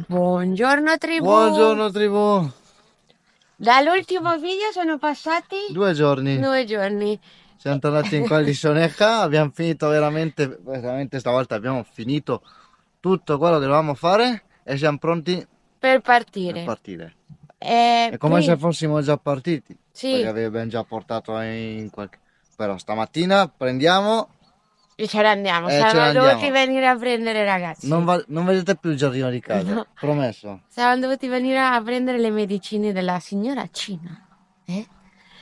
Buongiorno tribù! Buongiorno tribù, Dall'ultimo video sono passati 2 giorni, 2 giorni. siamo tornati in Colle di Soneca, abbiamo finito veramente stavolta abbiamo finito tutto quello che dovevamo fare e siamo pronti Per per partire. partire. È come se fossimo già partiti, perché Sì, abbiamo già portato in qualche... Però stamattina prendiamo e ce ne andiamo. e ce ne Siamo dovuti andiamo. venire a prendere i ragazzi. Non vedete più il giardino di casa, No, promesso. siamo dovuti venire a prendere le medicine della signora Cina. Eh?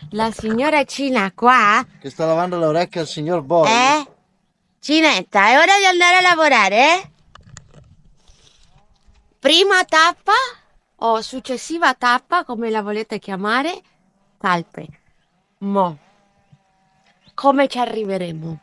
La signora Cina qua? Che sta lavando le orecchie al signor Boy. Eh? Cinetta, è ora di andare a lavorare, eh? Prima tappa o successiva tappa, come la volete chiamare, talpe. Mo, come ci arriveremo?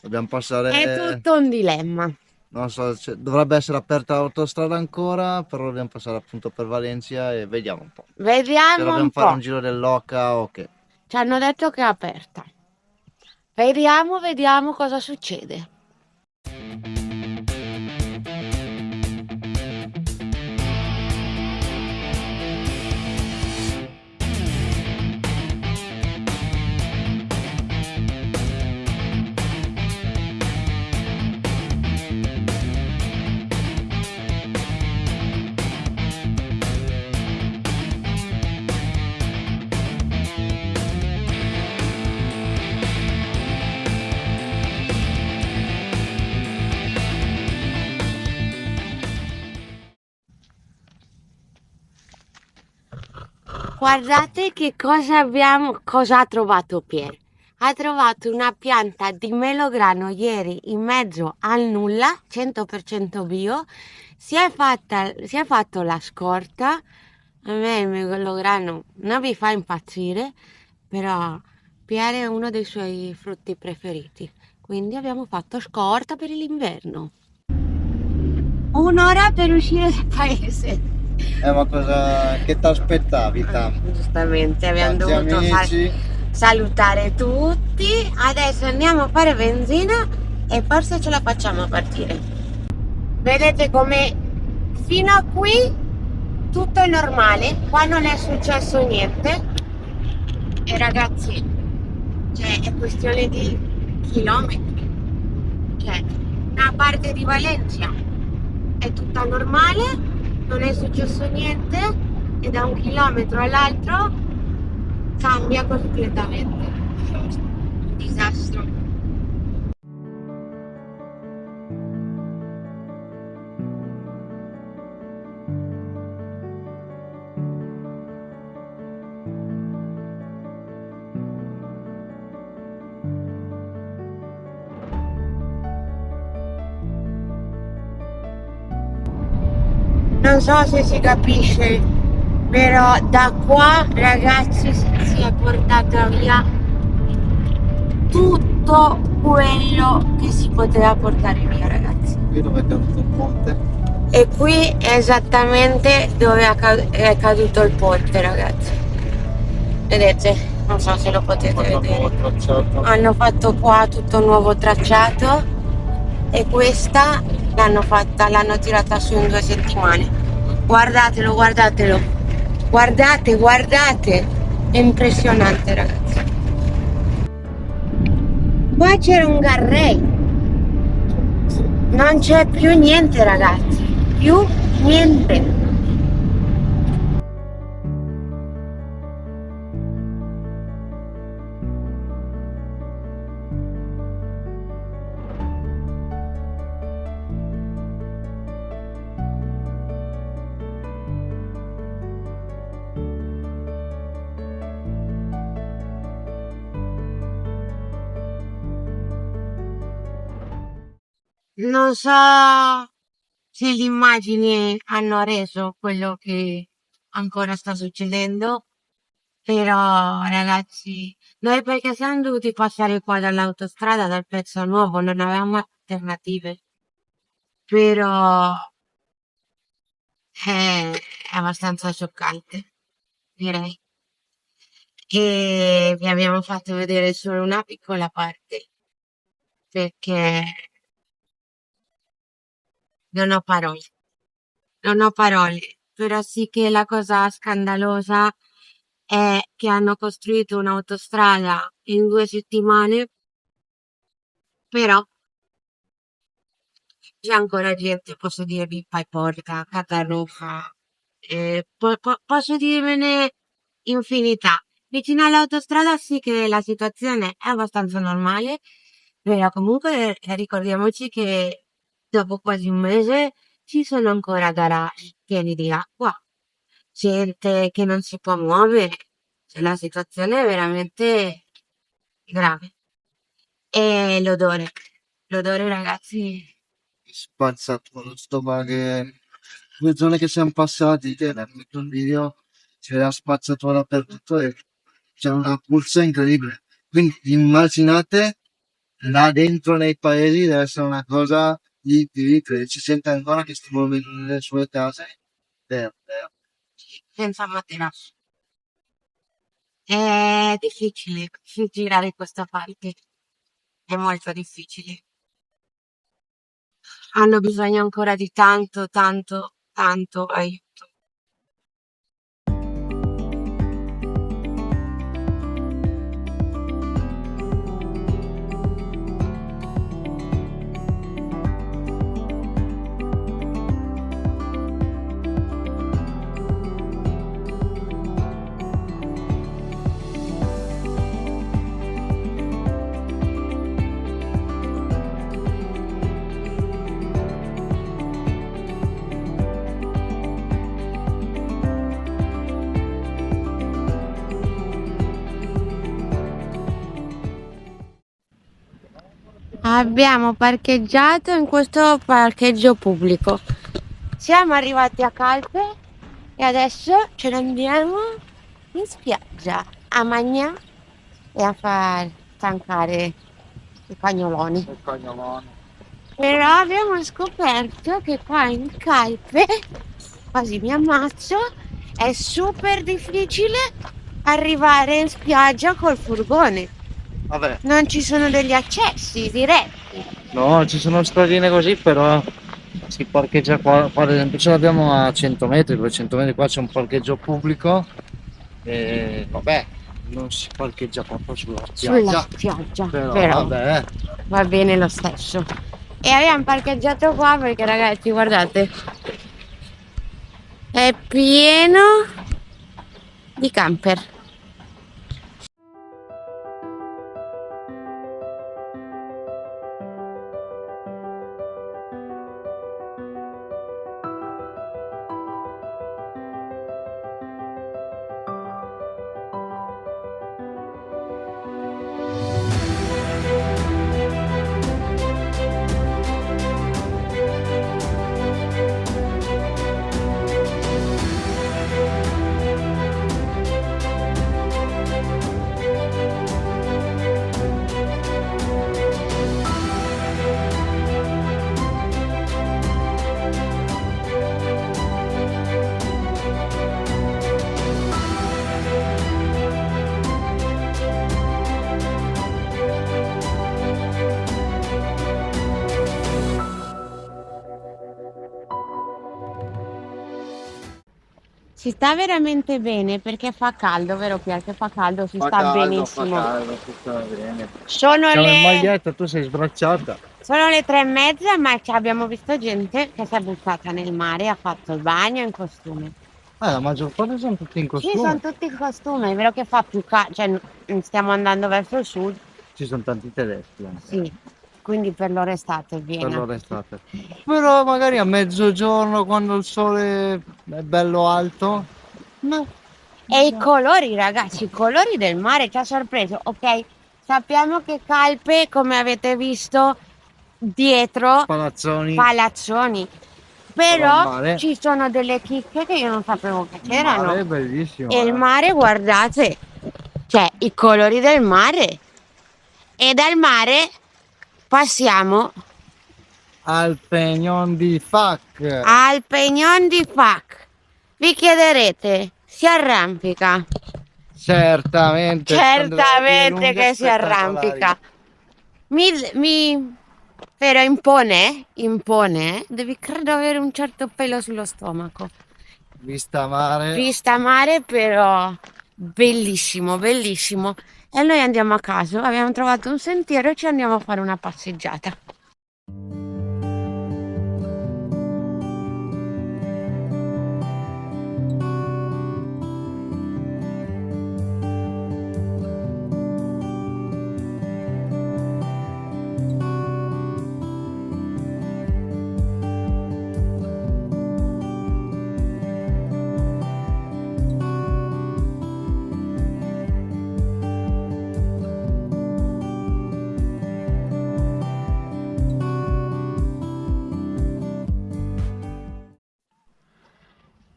Dobbiamo È passare... tutto un dilemma. Non so, dovrebbe essere aperta l'autostrada ancora, però dobbiamo passare appunto per Valencia e vediamo un po'. Se Vediamo dobbiamo un fare po'. un giro dell'Oca o che. Ci hanno detto che è aperta. Vediamo cosa succede. Guardate che cosa ha trovato Pier. Ha trovato una pianta di melograno ieri in mezzo al nulla, 100% bio. Si è fatto la scorta. A me il melograno non mi fa impazzire, però Pier è uno dei suoi frutti preferiti. Quindi abbiamo fatto scorta per l'inverno. Un'ora per uscire dal paese. Ma cosa... che ti aspettavi, Giustamente, abbiamo Tanti dovuto amici. salutare tutti. Adesso andiamo a fare benzina e forse ce la facciamo a partire. Vedete come fino a qui tutto è normale, qua non è successo niente. E ragazzi, cioè, è questione di chilometri. Cioè, una parte di Valencia è tutta normale, non è successo niente, e da un chilometro all'altro cambia completamente. Un disastro. Non so se si capisce, però da qua ragazzi si è portata via tutto quello che si poteva portare via, ragazzi. Qui dove è caduto il ponte. E qui è esattamente dove è caduto il ponte, ragazzi. Vedete? Non so se lo potete vedere. Hanno fatto qua tutto un nuovo tracciato e questa l'hanno tirata su in 2 settimane. Guardatelo, guardatelo. Guardate, guardate. È impressionante, ragazzi. Qua c'era un garrey. Non c'è più niente, ragazzi. Più niente. Non so se le immagini hanno reso quello che ancora sta succedendo, però ragazzi, noi perché siamo dovuti passare qua dall'autostrada dal pezzo nuovo, non avevamo alternative, però è abbastanza scioccante, direi. E vi abbiamo fatto vedere solo una piccola parte. perché non ho parole, non ho parole. Però sì che la cosa scandalosa è che hanno costruito un'autostrada in 2 settimane, però c'è ancora gente, posso dirvi, fai porca, Catarroja, posso dirvene infinità. Vicino all'autostrada sì che la situazione è abbastanza normale, però comunque ricordiamoci che dopo quasi un mese ci sono ancora garage pieni di acqua, gente che non si può muovere, cioè, la situazione è veramente grave. E l'odore ragazzi, Spazzatura, sto qua che 2 giorni che siamo passati, che ho fatto un video, c'era spazzatura dappertutto e c'era una puzza incredibile. Quindi immaginate là dentro nei paesi deve essere una cosa di incredibile. Si sente ancora che stiamo nelle sue case. senza materasso. È difficile girare questa parte, è molto difficile. Hanno bisogno ancora di tanto, tanto, tanto aiuto. Abbiamo parcheggiato in questo parcheggio pubblico. Siamo arrivati a Calpe e adesso ce ne andiamo in spiaggia a mangiare e a far stancare i cagnoloni. Però abbiamo scoperto che qua in Calpe, quasi mi ammazzo, è super difficile arrivare in spiaggia col furgone. Vabbè, Non ci sono degli accessi diretti. no, ci sono stradine così, però si parcheggia qua ad esempio ce l'abbiamo a 100 metri, 200 metri, qua c'è un parcheggio pubblico e vabbè, non si parcheggia proprio sulla Sulla spiaggia, spiaggia, però vabbè, va bene lo stesso. E abbiamo parcheggiato qua perché ragazzi guardate, è pieno di camper. Si sta veramente bene perché fa caldo, vero Pier? Che fa caldo, si sta benissimo. si sta bene. Sono Siamo in le, maglietta, tu sei sbracciata. sono le 3:30, ma abbiamo visto gente che si è buttata nel mare e ha fatto il bagno in costume. La maggior parte sono tutti in Sì, sono costume. tutti in costume, è vero che fa più caldo, cioè stiamo andando verso il sud, Ci sono tanti tedeschi anche. sì, quindi per loro è estate Per piena. loro estate. Però magari a mezzogiorno quando il sole è bello alto. No. E i colori, ragazzi, i colori del mare ci ha sorpreso, ok? Sappiamo che Calpe, come avete visto, dietro Palazzoni. palazzoni, Però il però mare- ci sono delle chicche che io non sapevo che Il mare è c'erano. bellissimo. E il mare, guardate, cioè i colori del mare. E dal mare passiamo Al Peñón di Fac. al Peñón di Fac. Vi chiederete, si arrampica? Certamente. sono delle vie Certamente lunghe che si spettacolari. arrampica. Però impone, devi credo avere un certo pelo sullo stomaco. Vista mare. Vista mare, però bellissimo, bellissimo. E noi andiamo a caso, abbiamo trovato un sentiero e ci andiamo a fare una passeggiata.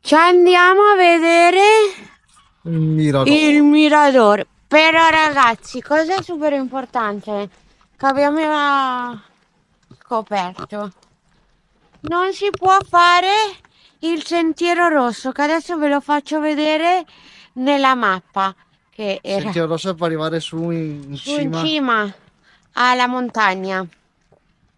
Ci andiamo a vedere il mirador. Però ragazzi, cosa super importante che abbiamo scoperto? Non si può fare il sentiero rosso, che adesso ve lo faccio vedere nella mappa. Che Il era sentiero rosso è per arrivare su in su in cima. cima alla montagna.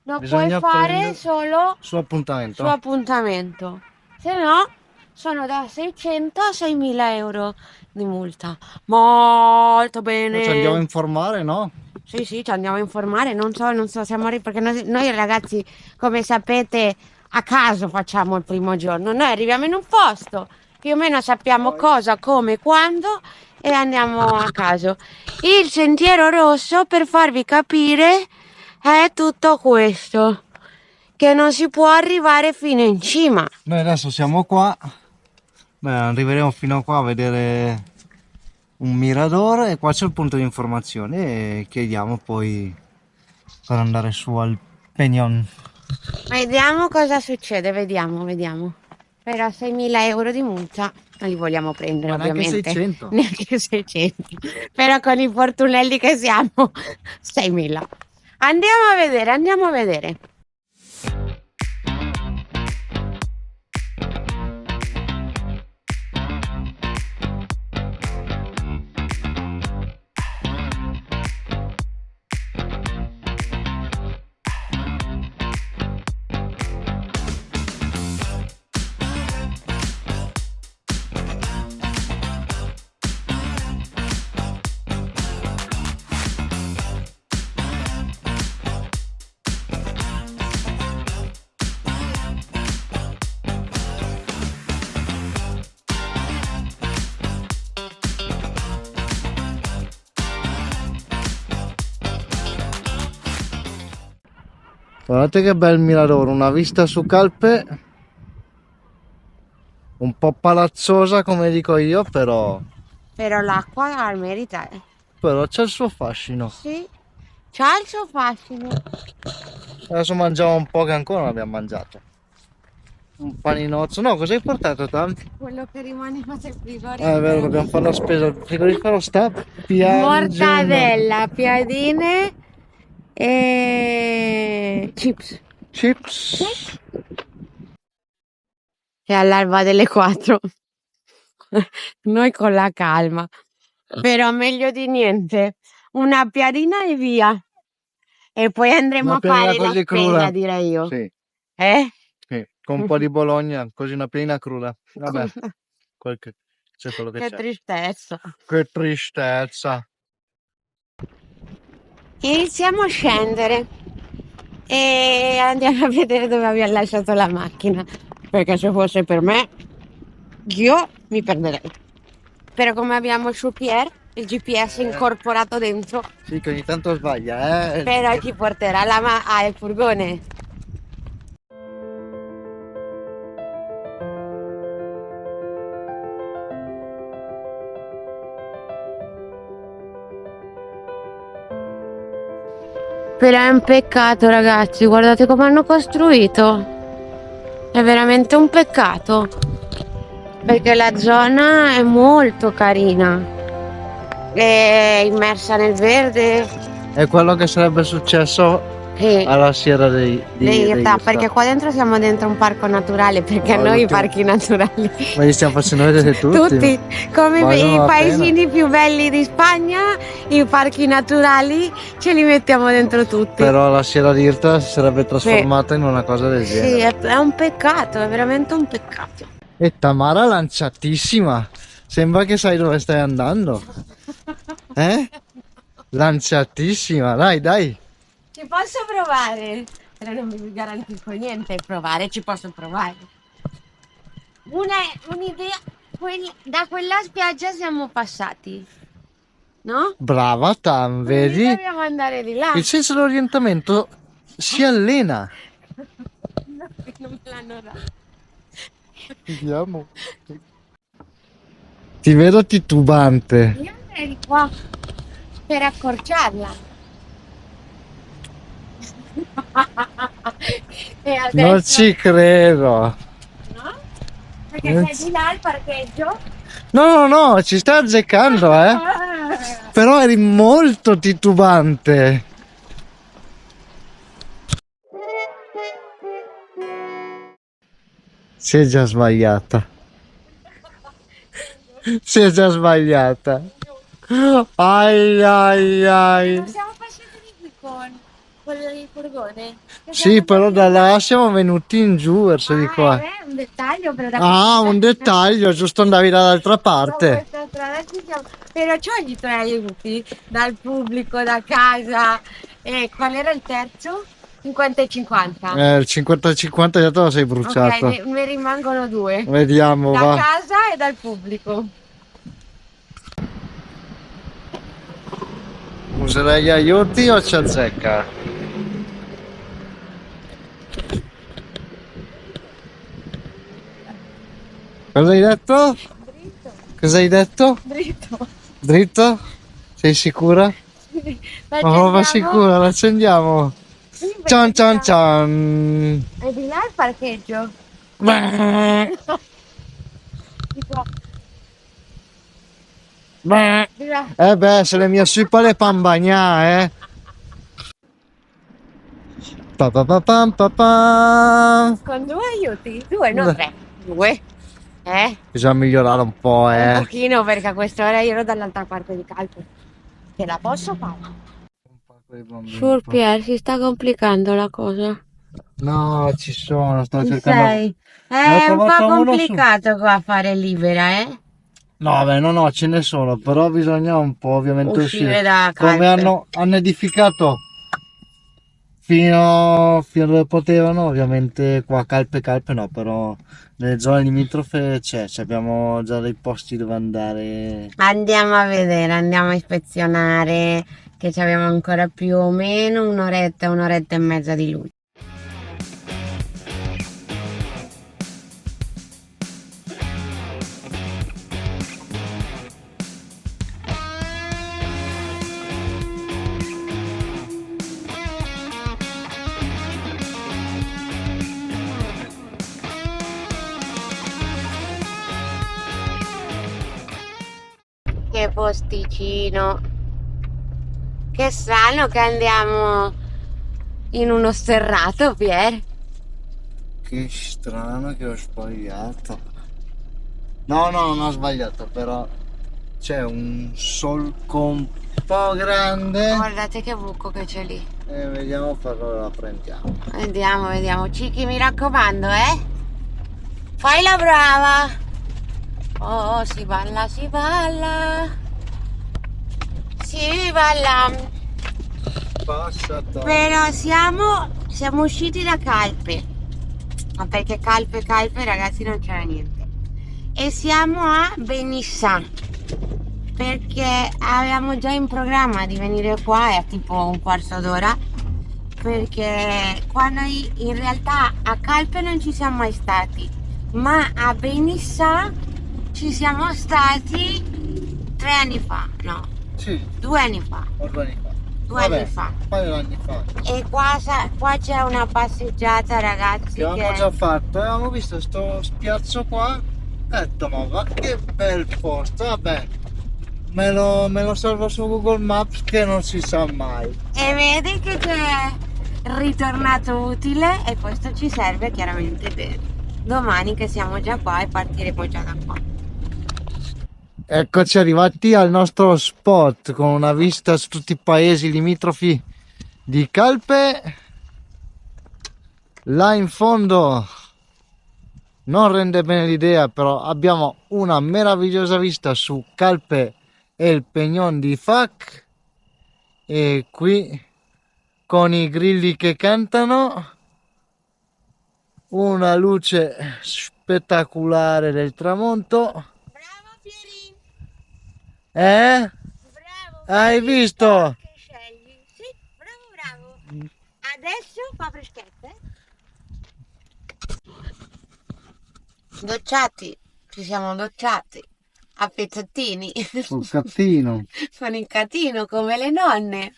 Lo Bisogna puoi fare prendere solo su appuntamento. su appuntamento, se no sono da 600 a 6.000 euro di multa. Molto bene. Noi ci andiamo a informare, no? Sì, ci andiamo a informare, non so, siamo arrivati perché noi ragazzi, come sapete, a caso facciamo il primo giorno. Noi arriviamo in un posto, più o meno sappiamo cosa, come, quando e andiamo a caso. Il sentiero rosso, per farvi capire, è tutto questo, che non si può arrivare fino in cima. Noi adesso siamo qua. Beh, arriveremo fino qua a vedere un mirador e qua c'è il punto di informazione e chiediamo poi per andare su al Peñón. Vediamo cosa succede, vediamo. Però 6.000 euro di multa non li vogliamo prendere, Ma neanche ovviamente. 600. Neanche 600. Però con i fortunelli che siamo, 6.000. Andiamo a vedere. Guardate che bel mirador, una vista su Calpe, un po' palazzosa come dico io, però l'acqua merita. però c'è il suo fascino. Sì, c'ha il suo fascino. Adesso mangiamo un po' che ancora non abbiamo mangiato. Un paninozzo. No, cosa hai portato tanti? Quello che rimaneva del frigorifero. È vero, dobbiamo fare la spesa. Il frigorifero sta piangendo. Mortadella, piadine e chips. Chips. È all'alba delle 4. Noi con la calma. Però meglio di niente. Una piadina e via. E poi andremo Una a fare piadina la così spesa, cruda. direi io. Sì, Eh? sì, con un po' di Bologna, così una piadina cruda. Vabbè, c'è quello che Che c'è. tristezza. Che tristezza. Iniziamo a scendere e andiamo a vedere dove abbiamo lasciato la macchina, perché se fosse per me io mi perderei. Però come abbiamo il il GPS incorporato dentro, Sì, che ogni tanto sbaglia, però ci porterà il furgone. Però è un peccato, ragazzi, guardate come hanno costruito. È veramente un peccato, perché la zona è molto carina, è immersa nel verde, È quello che sarebbe successo alla Sierra dei Irta, perché qua dentro siamo dentro un parco naturale, perché No, noi i tutti- parchi naturali Ma li stiamo facendo vedere tutti. tutti, come Valgono i la paesini più belli di Spagna, i parchi naturali ce li mettiamo dentro tutti. Però la Sierra d'Irta si sarebbe trasformata in una cosa del Sì, genere. è un peccato, è veramente un peccato. E Tamara lanciatissima. Sembra che sai dove stai andando. Lanciatissima, dai, dai. Ci posso provare? Però non mi garantisco niente, provare, ci posso provare. Un'idea, da quella spiaggia siamo passati, no? Brava Tam, Quindi vedi? dobbiamo andare di là. Il senso dell'orientamento si allena. No, non me l'hanno dato. Vediamo. Ti vedo titubante. Io andrei qua per accorciarla. E adesso, Non ci credo. no? Perché sei di là al parcheggio? No, no, no, ci stai azzeccando, Però eri molto titubante. Si è già sbagliata. Si è già sbagliata. Ai ai ai. Non siamo passati di qui con il furgone? Sì, però da là siamo venuti in giù verso di qua. Un dettaglio, però da Ah, un dettaglio, giusto andavi dall'altra da parte. questa strada ci siamo. Però c'ho gli tre aiuti dal pubblico, da casa. E qual era il terzo? 50 e 50. Il 50-50 già te lo sei bruciato. Ok, ne rimangono due. Vediamo, Da va. casa e dal pubblico. Userai gli aiuti o ci azzecca? Cosa hai detto? Dritto. Cosa hai detto? Dritto. Dritto? Sei sicura? Ma proprio sicura, l'accendiamo. Sì, Cian cian perché cian. è di là il parcheggio. Beh, Di qua. beh. Di là. Beh, se le mie suipa le pan bagnà, Pa pa pa pam pa pam. Con due aiuti? Due, no tre. Due. Bisogna migliorare un po', Un pochino, perché a quest'ora io ero dall'altra parte di Calpe. Ce la posso fare? Sul Pier, si sta complicando la cosa. No, ci sono, sto Ci cercando. sei? Ne ho È un po' trovato uno su- complicato qua fare libera, No, beh, no, ce ne sono, però bisogna un po' ovviamente Uscire uscire. da Come Calpe. hanno edificato fino dove potevano, ovviamente qua Calpe no, però nelle zone limitrofe abbiamo già dei posti dove andare. Andiamo a vedere, andiamo a ispezionare, che ci abbiamo ancora più o meno un'oretta e mezza di luce. Che posticino. Che strano che andiamo in uno sterrato, Pier. Che strano che ho sbagliato. No, non ho sbagliato, però c'è un solco un po' grande. Guardate che buco che c'è lì. E vediamo per dove la prendiamo. Vediamo, vediamo. Cichi, mi raccomando, Fai la brava. Oh, si balla, si balla. Si balla. Passata. Però siamo usciti da Calpe. Ma perché Calpe, ragazzi, non c'era niente. E siamo a Benissa. Perché avevamo già in programma di venire qua, è tipo un quarto d'ora. Perché qua noi in realtà a Calpe non ci siamo mai stati, ma a Benissa ci siamo stati 3 anni fa, no, Sì, 2 anni fa. 8 anni fa. 2 anni fa. Un paio di anni fa. E qua c'è una passeggiata, ragazzi, Che avevamo già fatto, avevamo visto sto spiazzo qua. Ho detto, ma va che bel posto, vabbè. me lo salvo su Google Maps che non si sa mai. E vedi che c'è ritornato utile e questo ci serve chiaramente per domani che siamo già qua e partiremo già da qua. Eccoci arrivati al nostro spot con una vista su tutti i paesi limitrofi di Calpe. Là in fondo non rende bene l'idea, però abbiamo una meravigliosa vista su Calpe e il Peñón di Fac, e qui con i grilli che cantano, una luce spettacolare del tramonto. Bravo Pierin! Bravo! Hai visto? Che scegli? Sì, bravo! Adesso fa freschette. Docciati, ci siamo docciati a pezzettini Sul cattino. con il catino come le nonne,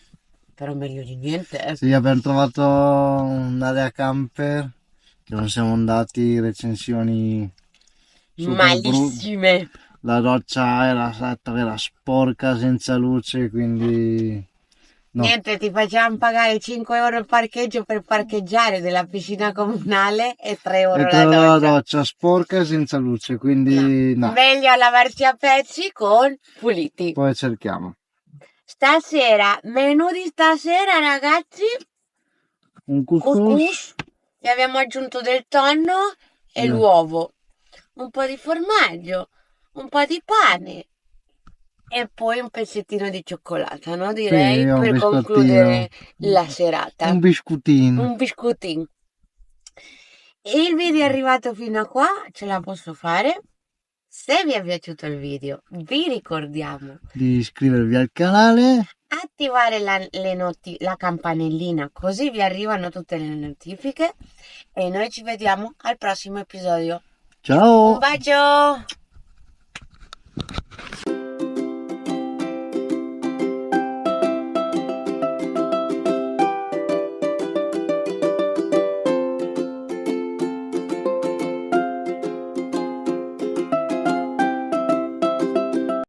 però meglio di niente. Sì, abbiamo trovato un'area camper che non siamo andati, recensioni super Malissime. La doccia era sporca, senza luce, quindi no. Niente, ti facciamo pagare 5 euro il parcheggio per parcheggiare della piscina comunale e 3 euro E tra la la doccia. doccia sporca e senza luce, quindi no. Meglio lavarsi a pezzi con puliti. Poi cerchiamo Stasera, menù di stasera ragazzi, un couscous, e abbiamo aggiunto del tonno e l'uovo, un po' di formaggio, un po' di pane e poi un pezzettino di cioccolata, no? Direi, Sì, un per biscottino. concludere la serata. Un biscuttino. Un biscuttino. Il video è arrivato fino a qua, ce la posso fare. Se vi è piaciuto il video, vi ricordiamo Di iscrivervi al canale. attivare la campanellina, così vi arrivano tutte le notifiche e noi ci vediamo al prossimo episodio. Ciao! Un bacio!